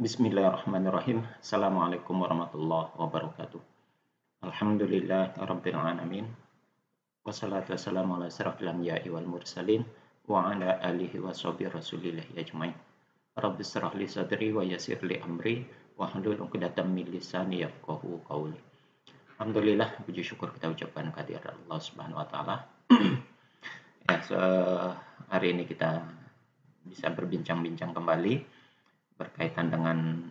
Bismillahirrahmanirrahim. Assalamualaikum warahmatullahi wabarakatuh. Alhamdulillah rabbil alamin. Wassalatu wassalamu ala asyrafil anbiya'i wal mursalin wa ala alihi wa sahbihi rasulillah ajmain. Rabbi shrah li sadri wa yassir li amri wa hlul 'uqdatam min lisani yafqahu qawli. Alhamdulillah, puji syukur kita ucapkan kehadirat Allah Subhanahu wa taala. Ya, hari ini kita bisa berbincang-bincang kembali berkaitan dengan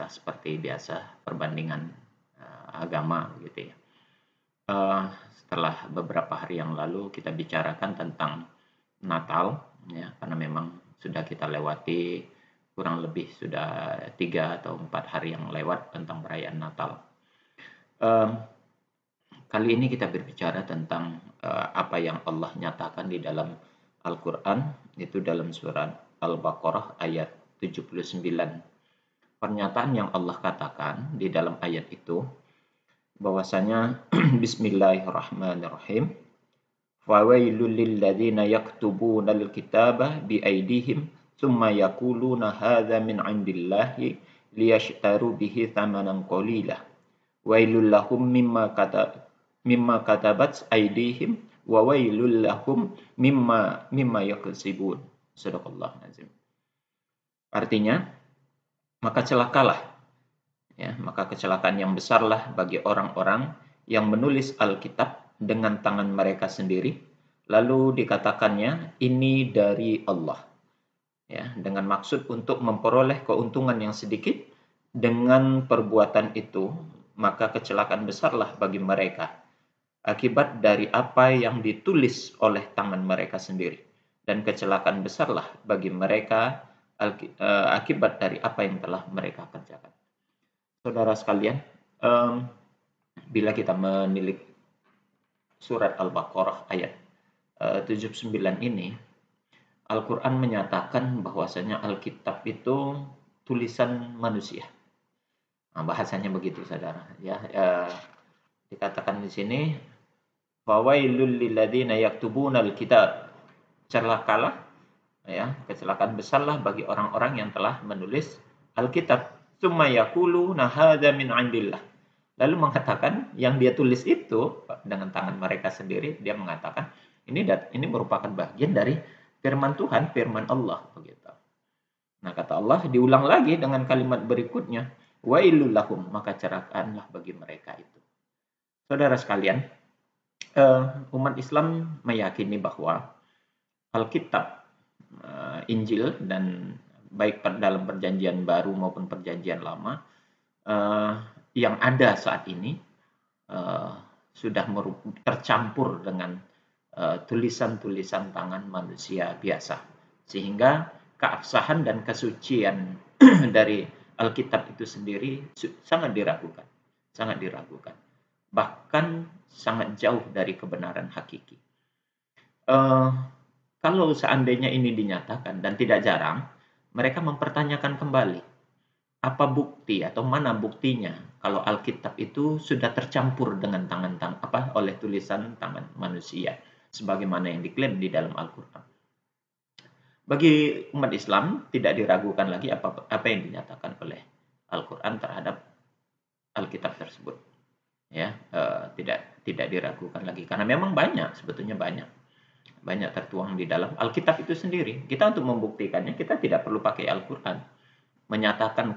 seperti biasa perbandingan agama gitu ya. Setelah beberapa hari yang lalu kita bicarakan tentang Natal ya, karena memang sudah kita lewati kurang lebih sudah 3 atau 4 hari yang lewat tentang perayaan Natal. Kali ini kita berbicara tentang apa yang Allah nyatakan di dalam Al-Quran, itu dalam surat Al-Baqarah ayat 79. Pernyataan yang Allah katakan di dalam ayat itu bahwasanya Bismillahirrahmanirrahim. Fawailul lilladzina yaktubunal kitaba biaidihim tsumma yaquluna hadza min 'indillahi liyashtaru bihi thamanan qalila. Wailul lahum mimma katabat aidihim wa wailul lahum mimma yaksibun. Sadaqallahul azim. Artinya, maka celakalah ya, maka kecelakaan yang besarlah bagi orang-orang yang menulis Alkitab dengan tangan mereka sendiri, lalu dikatakannya ini dari Allah. Ya, dengan maksud untuk memperoleh keuntungan yang sedikit, dengan perbuatan itu, maka kecelakaan besarlah bagi mereka akibat dari apa yang ditulis oleh tangan mereka sendiri, dan kecelakaan besarlah bagi mereka akibat dari apa yang telah mereka kerjakan. Saudara sekalian, bila kita menilik surat Al-Baqarah ayat 79 ini, Al-Quran menyatakan bahwasanya Alkitab itu tulisan manusia. Nah, bahasanya begitu, saudara. Ya, dikatakan di sini, fawailul lilladzina yaktubunal kitab. Celakalah, ya, kecelakaan besarlah bagi orang-orang yang telah menulis Alkitab. Tsumma yaquluna hadza min 'indillah. Lalu mengatakan yang dia tulis itu dengan tangan mereka sendiri, dia mengatakan ini merupakan bagian dari firman Tuhan, firman Allah begitu. Nah, kata Allah diulang lagi dengan kalimat berikutnya, wailul lahum, maka celakaanlah bagi mereka itu. Saudara sekalian, umat Islam meyakini bahwa Alkitab, Injil, dan baik dalam perjanjian baru maupun perjanjian lama yang ada saat ini sudah tercampur dengan tulisan-tulisan tangan manusia biasa, sehingga keabsahan dan kesucian dari Alkitab itu sendiri sangat diragukan, bahkan sangat jauh dari kebenaran hakiki. Kalau seandainya ini dinyatakan, dan tidak jarang mereka mempertanyakan kembali, apa bukti atau mana buktinya kalau Alkitab itu sudah tercampur dengan oleh tulisan tangan manusia, sebagaimana yang diklaim di dalam Al-Quran. Bagi umat Islam tidak diragukan lagi apa yang dinyatakan oleh Al-Quran terhadap Alkitab tersebut. Ya, tidak diragukan lagi, karena memang sebetulnya banyak tertuang di dalam Alkitab itu sendiri. Kita untuk membuktikannya kita tidak perlu pakai Al-Quran. Menyatakan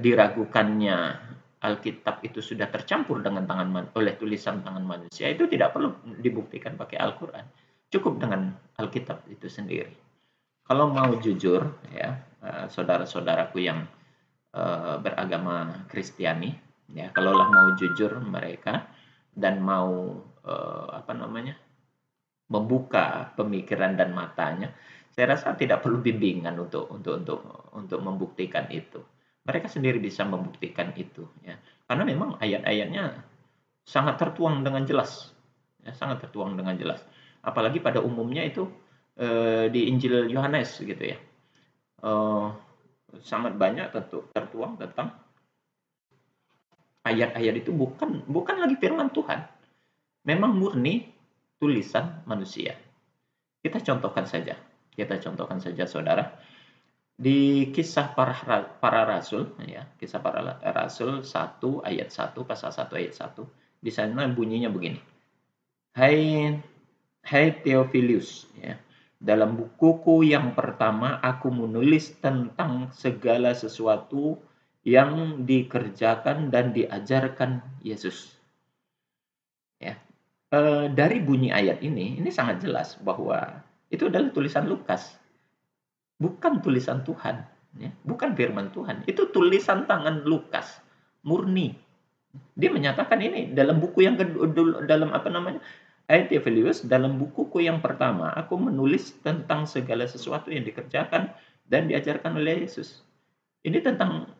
diragukannya Alkitab itu sudah tercampur dengan oleh tulisan tangan manusia, itu tidak perlu dibuktikan pakai Al-Quran. Cukup dengan Alkitab itu sendiri. Kalau mau jujur ya, saudara-saudaraku yang beragama Kristiani, ya, kalaulah mau jujur mereka dan mau membuka pemikiran dan matanya, saya rasa tidak perlu bimbingan untuk membuktikan itu. Mereka sendiri bisa membuktikan itu, ya. Karena memang ayat-ayatnya sangat tertuang dengan jelas, ya, sangat tertuang dengan jelas. Apalagi pada umumnya itu di Injil Yohanes gitu ya, sangat banyak tertuang tentang ayat-ayat itu bukan lagi firman Tuhan, memang murni tulisan manusia. Kita contohkan saja, saudara. Di kisah para rasul, ya, kisah para rasul 1 ayat 1, pasal 1 ayat 1, di sana bunyinya begini. Hai Hai Theophilus, ya, dalam bukuku yang pertama aku menulis tentang segala sesuatu yang dikerjakan dan diajarkan Yesus. Ya, dari bunyi ayat ini sangat jelas bahwa itu adalah tulisan Lukas. Bukan tulisan Tuhan, ya, bukan firman Tuhan. Itu tulisan tangan Lukas, murni. Dia menyatakan ini dalam buku yang kedua, dalam apa namanya? Hai Theophilus, dalam bukuku yang pertama, aku menulis tentang segala sesuatu yang dikerjakan dan diajarkan oleh Yesus. Ini tentang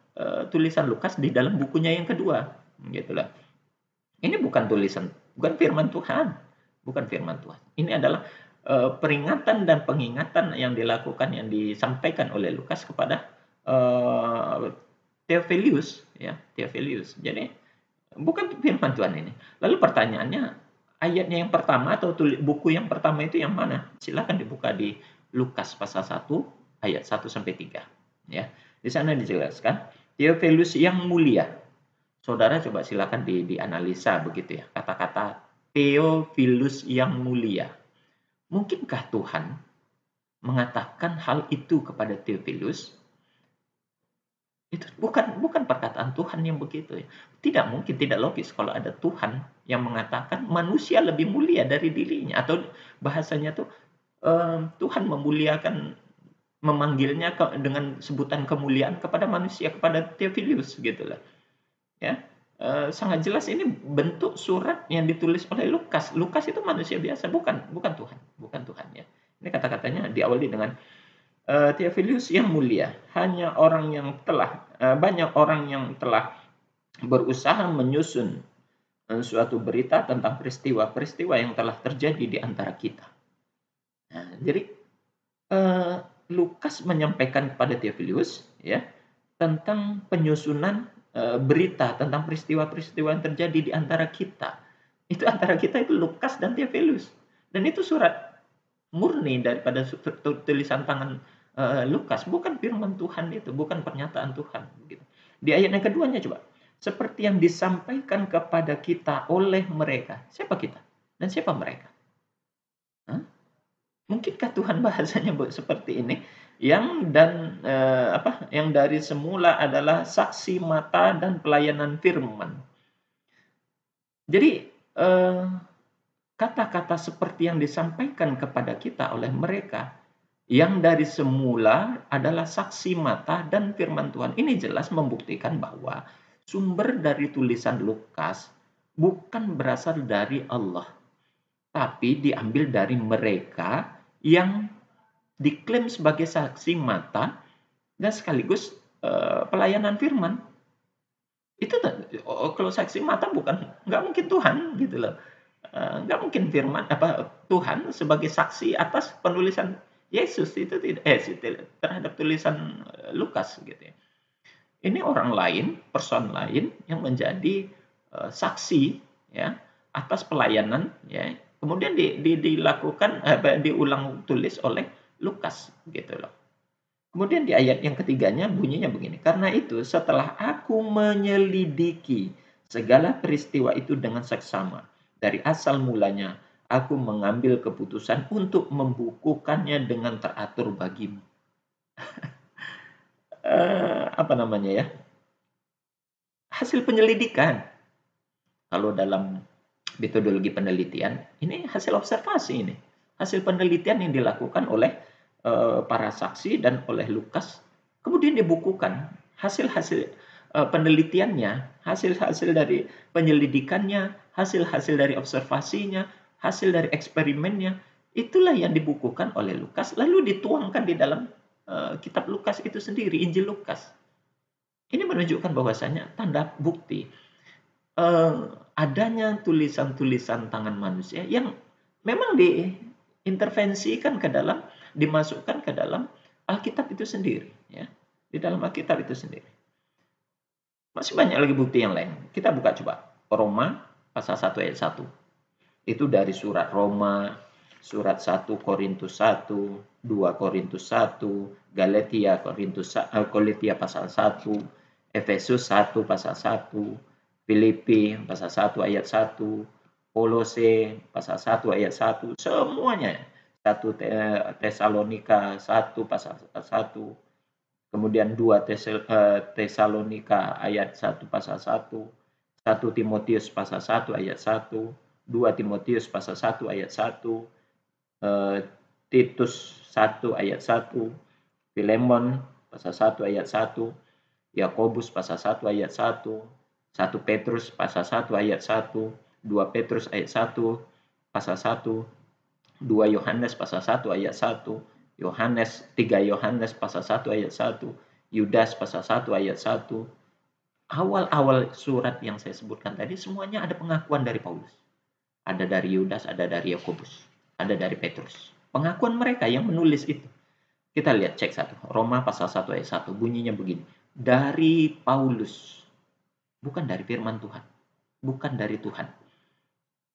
tulisan Lukas di dalam bukunya yang kedua, gitulah. Ini bukan tulisan, bukan firman Tuhan, bukan firman Tuhan. Ini adalah peringatan dan pengingatan yang dilakukan, yang disampaikan oleh Lukas kepada Theophilus, ya, Theophilus. Jadi bukan firman Tuhan ini. Lalu pertanyaannya, ayatnya yang pertama atau buku yang pertama itu yang mana? Silakan dibuka di Lukas pasal 1 ayat 1 sampai 3, ya. Di sana dijelaskan, Theophilus yang mulia. Saudara coba silakan dianalisa begitu ya, kata-kata Theophilus yang mulia. Mungkinkah Tuhan mengatakan hal itu kepada Theophilus? Itu bukan perkataan Tuhan yang begitu ya. Tidak mungkin, tidak logis kalau ada Tuhan yang mengatakan manusia lebih mulia dari dirinya, atau bahasanya tuh Tuhan memuliakan, memanggilnya dengan sebutan kemuliaan kepada manusia, kepada Theophilus gitu lah. Ya, sangat jelas ini bentuk surat yang ditulis oleh Lukas. Lukas itu manusia biasa, bukan Tuhan ya. Ini kata-katanya diawali dengan Theophilus yang mulia, banyak orang yang telah berusaha menyusun suatu berita tentang peristiwa-peristiwa yang telah terjadi di antara kita. Nah, jadi Lukas menyampaikan kepada Theophilus, ya, tentang penyusunan berita tentang peristiwa-peristiwa yang terjadi di antara kita. Itu antara kita itu Lukas dan Theophilus. Dan itu surat murni daripada tulisan tangan Lukas, bukan firman Tuhan itu, bukan pernyataan Tuhan. Gitu. Di ayat yang keduanya coba, seperti yang disampaikan kepada kita oleh mereka. Siapa kita? Dan siapa mereka? Hah? Mungkinkah Tuhan bahasanya seperti ini? Yang dari semula adalah saksi mata dan pelayanan firman. Jadi kata-kata seperti yang disampaikan kepada kita oleh mereka, yang dari semula adalah saksi mata dan firman Tuhan. Ini jelas membuktikan bahwa sumber dari tulisan Lukas bukan berasal dari Allah, tapi diambil dari mereka yang diklaim sebagai saksi mata dan sekaligus pelayanan firman. Itu kalau saksi mata nggak mungkin Tuhan gitu loh. Nggak mungkin Tuhan sebagai saksi atas penulisan Yesus itu terhadap tulisan Lukas gitu ya. Ini orang lain, person lain yang menjadi saksi ya atas pelayanan ya. Kemudian dilakukan diulang tulis oleh Lukas gitu loh. Kemudian di ayat yang ketiganya bunyinya begini. Karena itu setelah aku menyelidiki segala peristiwa itu dengan seksama, dari asal mulanya aku mengambil keputusan untuk membukukannya dengan teratur bagimu. Apa namanya ya? Hasil penyelidikan. Kalau dalam metodologi penelitian, ini hasil observasi ini. Hasil penelitian yang dilakukan oleh para saksi dan oleh Lukas, kemudian dibukukan hasil-hasil penelitiannya, hasil-hasil dari penyelidikannya, hasil-hasil dari observasinya, hasil dari eksperimennya, itulah yang dibukukan oleh Lukas, lalu dituangkan di dalam kitab Lukas itu sendiri, Injil Lukas. Ini menunjukkan bahwasanya tanda bukti adanya tulisan-tulisan tangan manusia yang memang diintervensikan ke dalam, dimasukkan ke dalam Alkitab itu sendiri, ya, di dalam Alkitab itu sendiri. Masih banyak lagi bukti yang lain. Kita buka coba Roma pasal 1 ayat 1. Itu dari surat Roma surat 1 Korintus 1, 2 Korintus 1, Galatia Galatia pasal 1, Efesus 1 pasal 1, Filipi pasal 1 ayat 1, Kolose pasal 1 ayat 1, semuanya. 1 Tesalonika 1 pasal 1, kemudian 2 Tesalonika ayat 1 pasal 1, 1 Timotius pasal 1 ayat 1, 2 Timotius pasal 1 ayat 1, Titus 1 ayat 1, Filemon pasal 1 ayat 1, Yakobus pasal 1 ayat 1, 1 Petrus pasal 1 ayat 1, 2 Petrus ayat 1 pasal 1, 2 Yohanes pasal 1 ayat 1, 3 Yohanes pasal 1 ayat 1, Yudas pasal 1 ayat 1. Awal-awal surat yang saya sebutkan tadi semuanya ada pengakuan dari Paulus. Ada dari Yudas, ada dari Yakobus, ada dari Petrus. Pengakuan mereka yang menulis itu. Kita lihat, cek satu. Roma pasal 1 ayat 1. Bunyinya begini. Dari Paulus. Bukan dari firman Tuhan. Bukan dari Tuhan.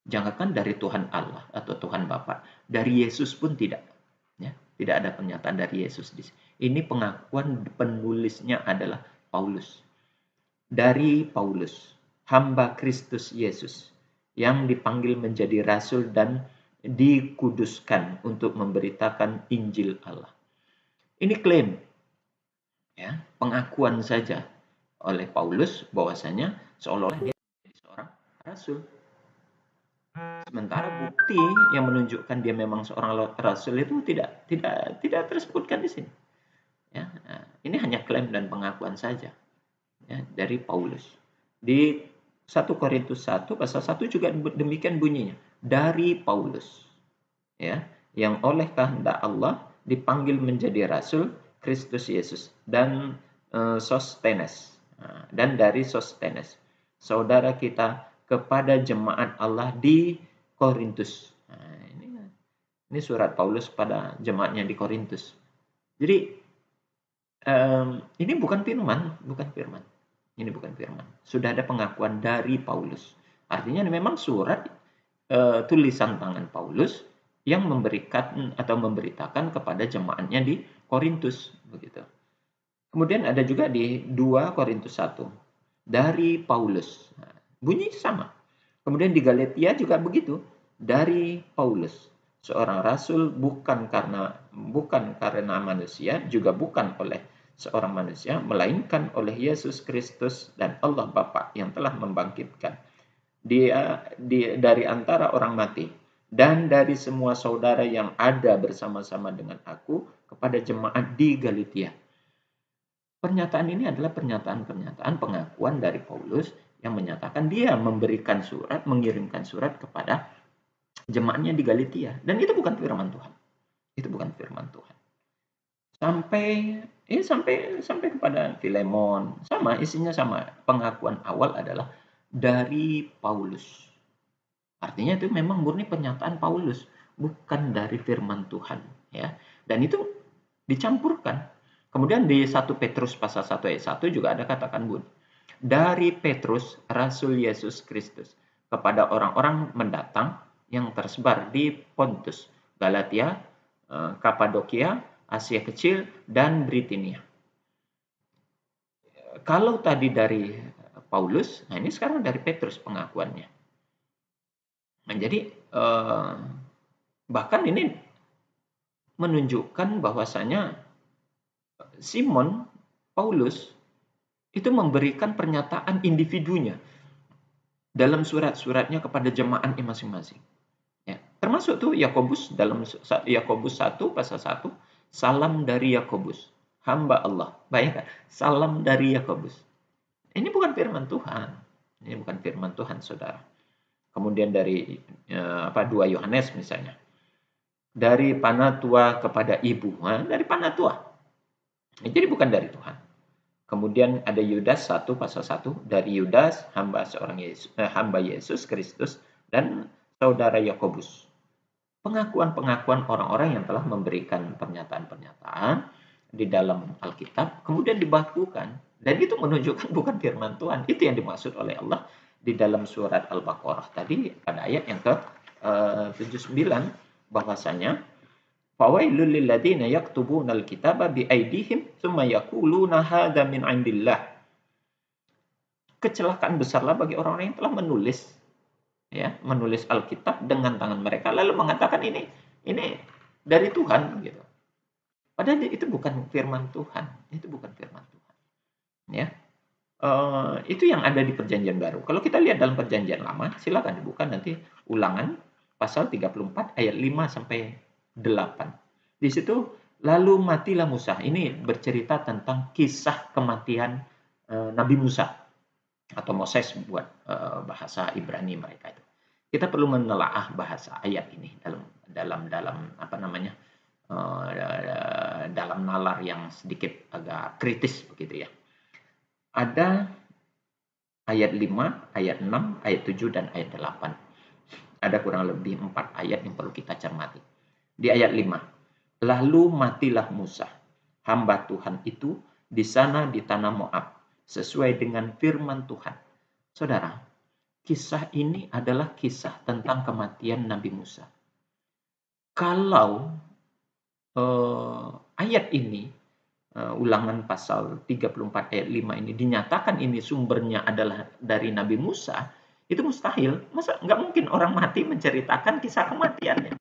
Jangankan dari Tuhan Allah atau Tuhan Bapa. Dari Yesus pun tidak. Ya, tidak ada pernyataan dari Yesus di sini. Ini pengakuan penulisnya adalah Paulus. Dari Paulus, hamba Kristus Yesus, yang dipanggil menjadi rasul dan dikuduskan untuk memberitakan Injil Allah. Ini klaim, ya, pengakuan saja oleh Paulus bahwasanya seolah-olah dia menjadi seorang rasul. Sementara bukti yang menunjukkan dia memang seorang rasul itu tidak tersebutkan di sini. Ya, nah, ini hanya klaim dan pengakuan saja, ya, dari Paulus. Di 1 Korintus 1 pasal 1 juga demikian bunyinya. Dari Paulus, ya, yang oleh kehendak Allah dipanggil menjadi rasul Kristus Yesus dan Sostenes, dan dari Sostenes, saudara kita, kepada jemaat Allah di Korintus. Nah, ini surat Paulus pada jemaatnya di Korintus. Jadi ini bukan firman. Ini bukan firman. Sudah ada pengakuan dari Paulus. Artinya ini memang surat tulisan tangan Paulus yang memberikan atau memberitakan kepada jemaatnya di Korintus, begitu. Kemudian ada juga di 2 Korintus 1 dari Paulus. Nah, bunyi sama. Kemudian di Galatia juga begitu, dari Paulus, seorang rasul bukan karena manusia, juga bukan oleh seorang manusia, melainkan oleh Yesus Kristus dan Allah Bapa yang telah membangkitkan dia dari antara orang mati, dan dari semua saudara yang ada bersama-sama dengan aku kepada jemaat di Galatia. Pernyataan ini adalah pernyataan pengakuan dari Paulus yang menyatakan dia mengirimkan surat kepada jemaatnya di Galatia, dan itu bukan firman Tuhan. Itu bukan firman Tuhan. Sampai kepada Filemon, sama, isinya sama. Pengakuan awal adalah dari Paulus. Artinya itu memang murni pernyataan Paulus, bukan dari firman Tuhan, ya. Dan itu dicampurkan. Kemudian di 1 Petrus pasal 1 ayat 1 juga ada katakan bunyi, dari Petrus, Rasul Yesus Kristus, kepada orang-orang mendatang yang tersebar di Pontus, Galatia, Kapadokia, Asia Kecil, dan Britania. Kalau tadi dari Paulus, nah ini sekarang dari Petrus pengakuannya. Nah, jadi bahkan ini menunjukkan bahwasanya Simon Paulus itu memberikan pernyataan individunya dalam surat-suratnya kepada jemaatnya masing-masing. Ya, termasuk tuh Yakobus, dalam Yakobus 1 pasal 1, salam dari Yakobus, hamba Allah. Bayangkan, salam dari Yakobus. Ini bukan firman Tuhan. Ini bukan firman Tuhan, saudara. Kemudian dari 2 Yohanes misalnya, dari Panatua kepada ibu, dari Panatua. Jadi bukan dari Tuhan. Kemudian ada Yudas 1 pasal 1, dari Yudas, hamba Yesus Kristus, dan saudara Yakobus. Pengakuan-pengakuan orang-orang yang telah memberikan pernyataan-pernyataan di dalam Alkitab, kemudian dibakukan, dan itu menunjukkan bukan firman Tuhan. Itu yang dimaksud oleh Allah di dalam surat Al-Baqarah tadi pada ayat yang ke 79, bahwasanya fawailul lil ladzina yaktubuna al-kitaba bi aydihim tsumma yaquluna hadza min 'indillah. Kecelakaan besarlah bagi orang-orang yang telah menulis, ya, menulis Alkitab dengan tangan mereka lalu mengatakan ini dari Tuhan gitu. Padahal itu bukan firman Tuhan, itu bukan firman Tuhan. Ya. Itu yang ada di Perjanjian Baru. Kalau kita lihat dalam Perjanjian Lama, silakan dibuka nanti Ulangan pasal 34 ayat 5 sampai 8. Di situ lalu matilah Musa. Ini bercerita tentang kisah kematian Nabi Musa atau Moses buat bahasa Ibrani mereka itu. Kita perlu menelaah bahasa ayat ini dalam apa namanya? Dalam nalar yang sedikit agak kritis begitu ya. Ada ayat 5, ayat 6, ayat 7, dan ayat 8. Ada kurang lebih 4 ayat yang perlu kita cermati. Di ayat 5, lalu matilah Musa, hamba Tuhan itu, di sana di tanah Moab, sesuai dengan firman Tuhan. Saudara, kisah ini adalah kisah tentang kematian Nabi Musa. Kalau ayat ini, Ulangan pasal 34 ayat 5 ini dinyatakan ini sumbernya adalah dari Nabi Musa, itu mustahil. Masa nggak mungkin orang mati menceritakan kisah kematiannya?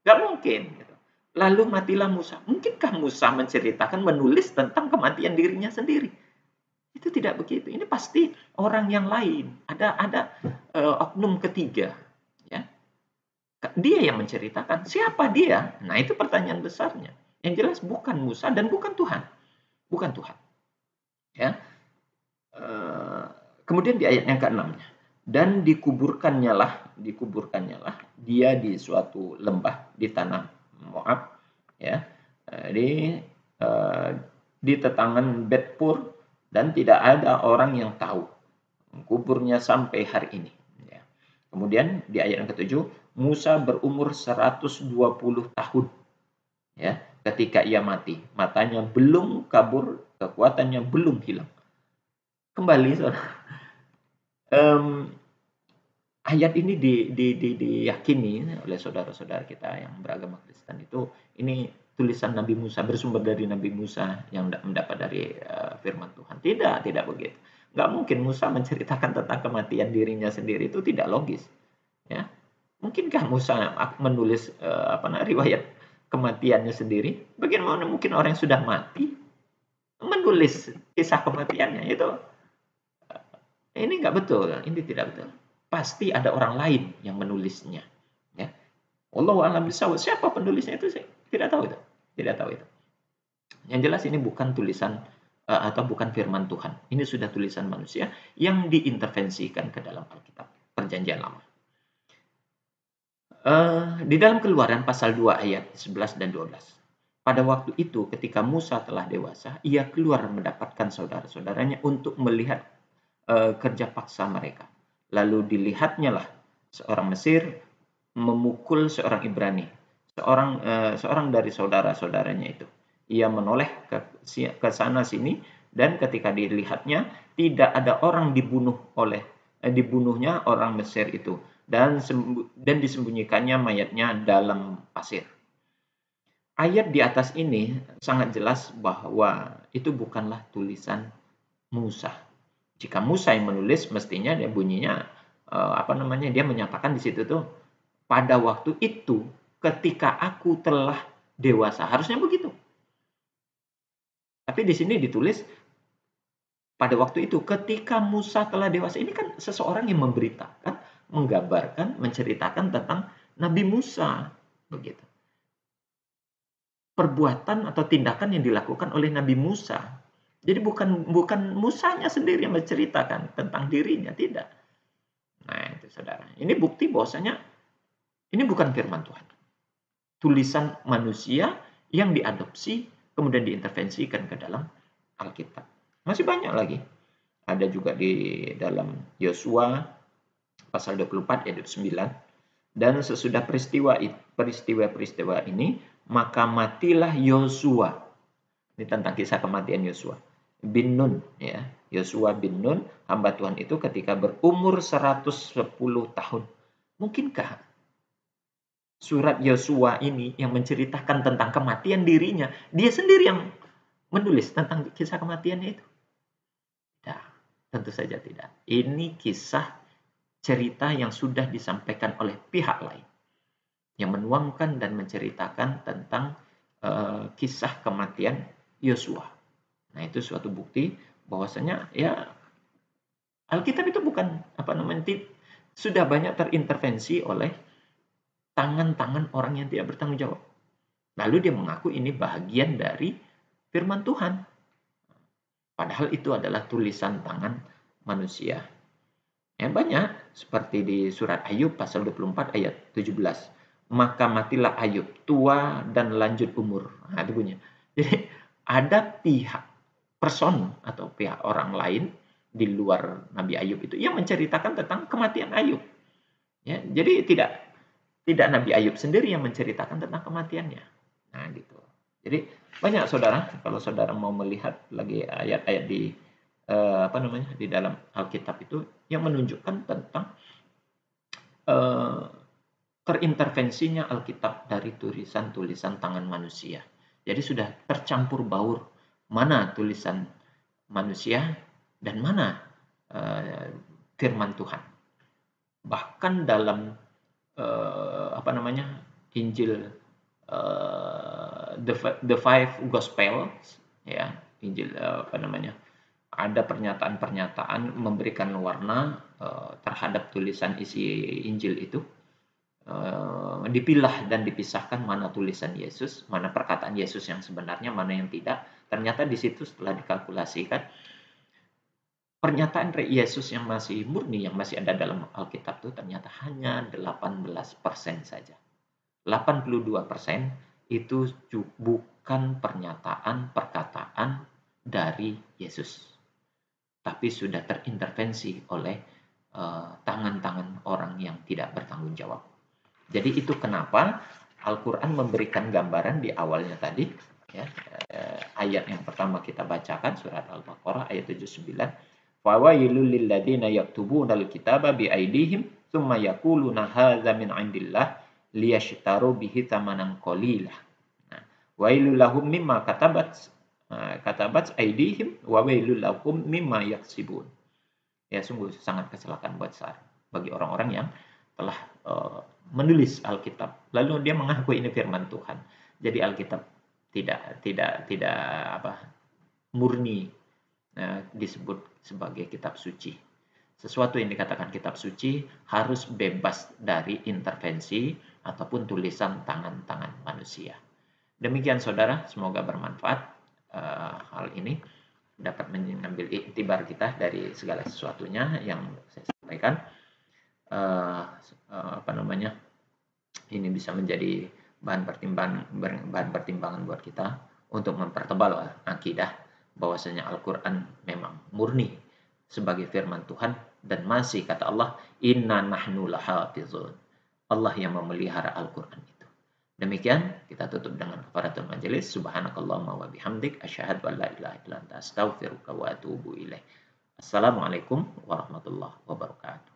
Nggak mungkin. Gitu. Lalu matilah Musa. Mungkinkah Musa menceritakan, menulis tentang kematian dirinya sendiri? Itu tidak begitu. Ini pasti orang yang lain. Ada oknum ketiga. Ya. Dia yang menceritakan. Siapa dia? Nah, itu pertanyaan besarnya. Yang jelas bukan Musa dan bukan Tuhan. Bukan Tuhan. Ya. Kemudian di ayat yang ke-6. Dan dikuburkannya lah dia di suatu lembah di tanah Moab. Ya. Di tetangan Bet-Pur, dan tidak ada orang yang tahu. Kuburnya sampai hari ini. Ya. Kemudian di ayat yang ke-7, Musa berumur 120 tahun. Ya, ketika ia mati, matanya belum kabur, kekuatannya belum hilang. Kembali, saudara, ayat ini diyakini oleh saudara-saudara kita yang beragama Kristen itu ini tulisan Nabi Musa, bersumber dari Nabi Musa yang mendapat dari firman Tuhan. Tidak begitu. Nggak mungkin Musa menceritakan tentang kematian dirinya sendiri, itu tidak logis. Ya, mungkinkah Musa menulis riwayat kematiannya sendiri? Bagaimana mungkin orang yang sudah mati menulis kisah kematiannya? Ini nggak betul, ini tidak betul. Pasti ada orang lain yang menulisnya. Ya. Wallahu a'lam bishawab. Siapa penulisnya itu saya tidak tahu itu. Yang jelas ini bukan tulisan atau bukan firman Tuhan. Ini sudah tulisan manusia yang diintervensikan ke dalam Alkitab Perjanjian Lama. Di dalam Keluaran pasal 2 ayat 11 dan 12. Pada waktu itu ketika Musa telah dewasa, ia keluar mendapatkan saudara-saudaranya untuk melihat kerja paksa mereka. Lalu dilihatnya lah seorang Mesir memukul seorang Ibrani, seorang dari saudara-saudaranya itu. Ia menoleh ke sana sini, dan ketika dilihatnya tidak ada orang dibunuhnya orang Mesir itu, dan disembunyikannya mayatnya dalam pasir. Ayat di atas ini sangat jelas bahwa itu bukanlah tulisan Musa. Jika Musa yang menulis, mestinya dia bunyinya dia menyatakan di situ tuh, pada waktu itu ketika aku telah dewasa, harusnya begitu. Tapi di sini ditulis pada waktu itu ketika Musa telah dewasa. Ini kan seseorang yang memberitakan, menggambarkan, menceritakan tentang Nabi Musa, begitu. Perbuatan atau tindakan yang dilakukan oleh Nabi Musa. Jadi bukan Musanya sendiri yang menceritakan tentang dirinya, tidak. Nah, itu saudara. Ini bukti bahwasanya ini bukan firman Tuhan. Tulisan manusia yang diadopsi kemudian diintervensikan ke dalam Alkitab. Masih banyak lagi. Ada juga di dalam Yosua pasal 24 ayat 9. Dan sesudah peristiwa ini, maka matilah Yosua. Ini tentang kisah kematian Yosua bin Nun, ya. Yosua bin Nun, hamba Tuhan itu ketika berumur 110 tahun. Mungkinkah surat Yosua ini yang menceritakan tentang kematian dirinya, dia sendiri yang menulis tentang kisah kematiannya itu? Tidak, tentu saja tidak. Ini kisah cerita yang sudah disampaikan oleh pihak lain yang menuangkan dan menceritakan tentang kisah kematian Yosua. Nah, itu suatu bukti bahwasanya ya Alkitab itu bukan sudah banyak terintervensi oleh tangan-tangan orang yang tidak bertanggung jawab. Lalu dia mengaku ini bagian dari firman Tuhan. Padahal itu adalah tulisan tangan manusia. Ya, banyak seperti di surat Ayub pasal 24 ayat 17. Maka matilah Ayub, tua dan lanjut umur. Nah, itu bunyinya. Jadi ada pihak person atau pihak orang lain di luar Nabi Ayub itu yang menceritakan tentang kematian Ayub. Ya, jadi tidak Nabi Ayub sendiri yang menceritakan tentang kematiannya. Nah, gitu. Jadi banyak saudara, kalau saudara mau melihat lagi ayat-ayat di di dalam Alkitab itu yang menunjukkan tentang terintervensinya Alkitab dari tulisan-tulisan tangan manusia. Jadi sudah tercampur baur mana tulisan manusia dan mana firman Tuhan. Bahkan dalam Injil the five Gospels, ya, Injil ada pernyataan-pernyataan memberikan warna terhadap tulisan isi Injil itu. Dipilah dan dipisahkan mana tulisan Yesus, mana perkataan Yesus yang sebenarnya, mana yang tidak. Ternyata di situ setelah dikalkulasikan, pernyataan Yesus yang masih murni, yang masih ada dalam Alkitab itu ternyata hanya 18% saja. 82% itu bukan perkataan dari Yesus, tapi sudah terintervensi oleh tangan-tangan orang yang tidak bertanggung jawab. Jadi itu kenapa Al-Quran memberikan gambaran di awalnya tadi, ya, ayat yang pertama kita bacakan surat Al-Baqarah ayat 79. Fawailul lil ladzina yaktubuna al-kitaba bi aydihim tsumma yaquluna hadza min 'indillah liyashtaru bihi tsamanan qalilah. Nah, wailul lahum mimma katabat aydihim wa wailul lahum mimma yaksibun. Ya, sungguh sangat kecelakaan bagi orang-orang yang telah menulis Alkitab, lalu dia mengaku ini firman Tuhan. Jadi Alkitab tidak murni disebut sebagai kitab suci. Sesuatu yang dikatakan kitab suci harus bebas dari intervensi ataupun tulisan tangan-tangan manusia. Demikian saudara, semoga bermanfaat hal ini, dapat mengambil iktibar kita dari segala sesuatunya yang saya sampaikan. Ini bisa menjadi bahan pertimbangan buat kita untuk mempertebal akidah bahwasanya Al-Quran memang murni sebagai firman Tuhan, dan masih kata Allah, inna nahnu lahafizun, Allah yang memelihara Al-Quran itu. Demikian kita tutup dengan kafaratul majelis. Subhanakallahumma wa bihamdik asyhadu an la ilaha illa anta astaghfiruka wa atubu ilaik. Assalamualaikum warahmatullahi wabarakatuh.